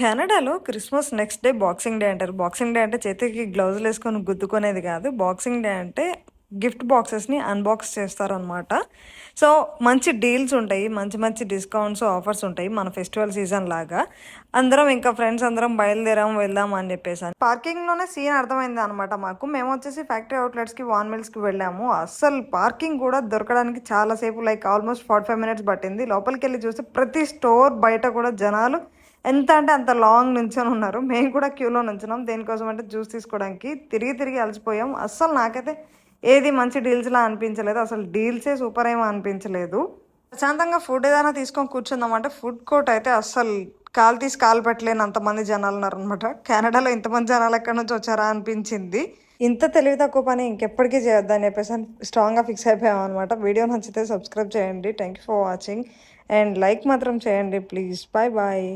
కెనడాలో Christmas next day boxing day అంటారు. Boxing day అంటే చేతికి గ్లౌజులు వేసుకొని గుద్దుకునేది కాదు. బాక్సింగ్ డే అంటే గిఫ్ట్ బాక్సెస్ని అన్బాక్స్ చేస్తారనమాట. సో మంచి డీల్స్ ఉంటాయి, మంచి మంచి డిస్కౌంట్స్ ఆఫర్స్ ఉంటాయి మన ఫెస్టివల్ సీజన్ లాగా. అందరం ఇంకా ఫ్రెండ్స్ అందరం బయలుదేరాం వెళ్దాం అని చెప్పేసి పార్కింగ్లోనే సీన్ అర్థమైంది అనమాట మాకు. మేము వచ్చేసి ఫ్యాక్టరీ అవుట్లెట్స్కి వాన్ మిల్స్కి వెళ్ళాము. అస్సలు పార్కింగ్ కూడా దొరకడానికి చాలాసేపు, లైక్ ఆల్మోస్ట్ 45 minutes పట్టింది. లోపలికి వెళ్ళి చూస్తే ప్రతి స్టోర్ బయట కూడా జనాలు ఎంత అంటే అంత లాంగ్ నుంచొని ఉన్నారు. మేము కూడా క్యూలో నుంచున్నాం. దేనికోసం అంటే జ్యూస్ తీసుకోవడానికి. తిరిగి తిరిగి అలసిపోయాం. అస్సలు నాకైతే ఏది మంచి డీల్స్లా అనిపించలేదు. అసలు డీల్సే సూపర్ ఏమో అనిపించలేదు. ప్రశాంతంగా ఫుడ్ ఏదైనా తీసుకొని కూర్చుందామంటే ఫుడ్ కోర్ట్ అయితే అస్సలు కాలు తీసి కాలు పెట్టలేని అంతమంది జనాలు ఉన్నారనమాట. కెనడాలో ఇంతమంది జనాలు ఎక్కడి నుంచి వచ్చారా అనిపించింది. ఇంత తెలివి తక్కువ పని ఇంకెప్పటికీ చేయొద్దని చెప్పేసి స్ట్రాంగ్గా ఫిక్స్ అయిపోయాం అనమాట. వీడియో నచ్చితే సబ్స్క్రైబ్ చేయండి. Thank you for watching and like మాత్రం చేయండి ప్లీజ్. Bye bye.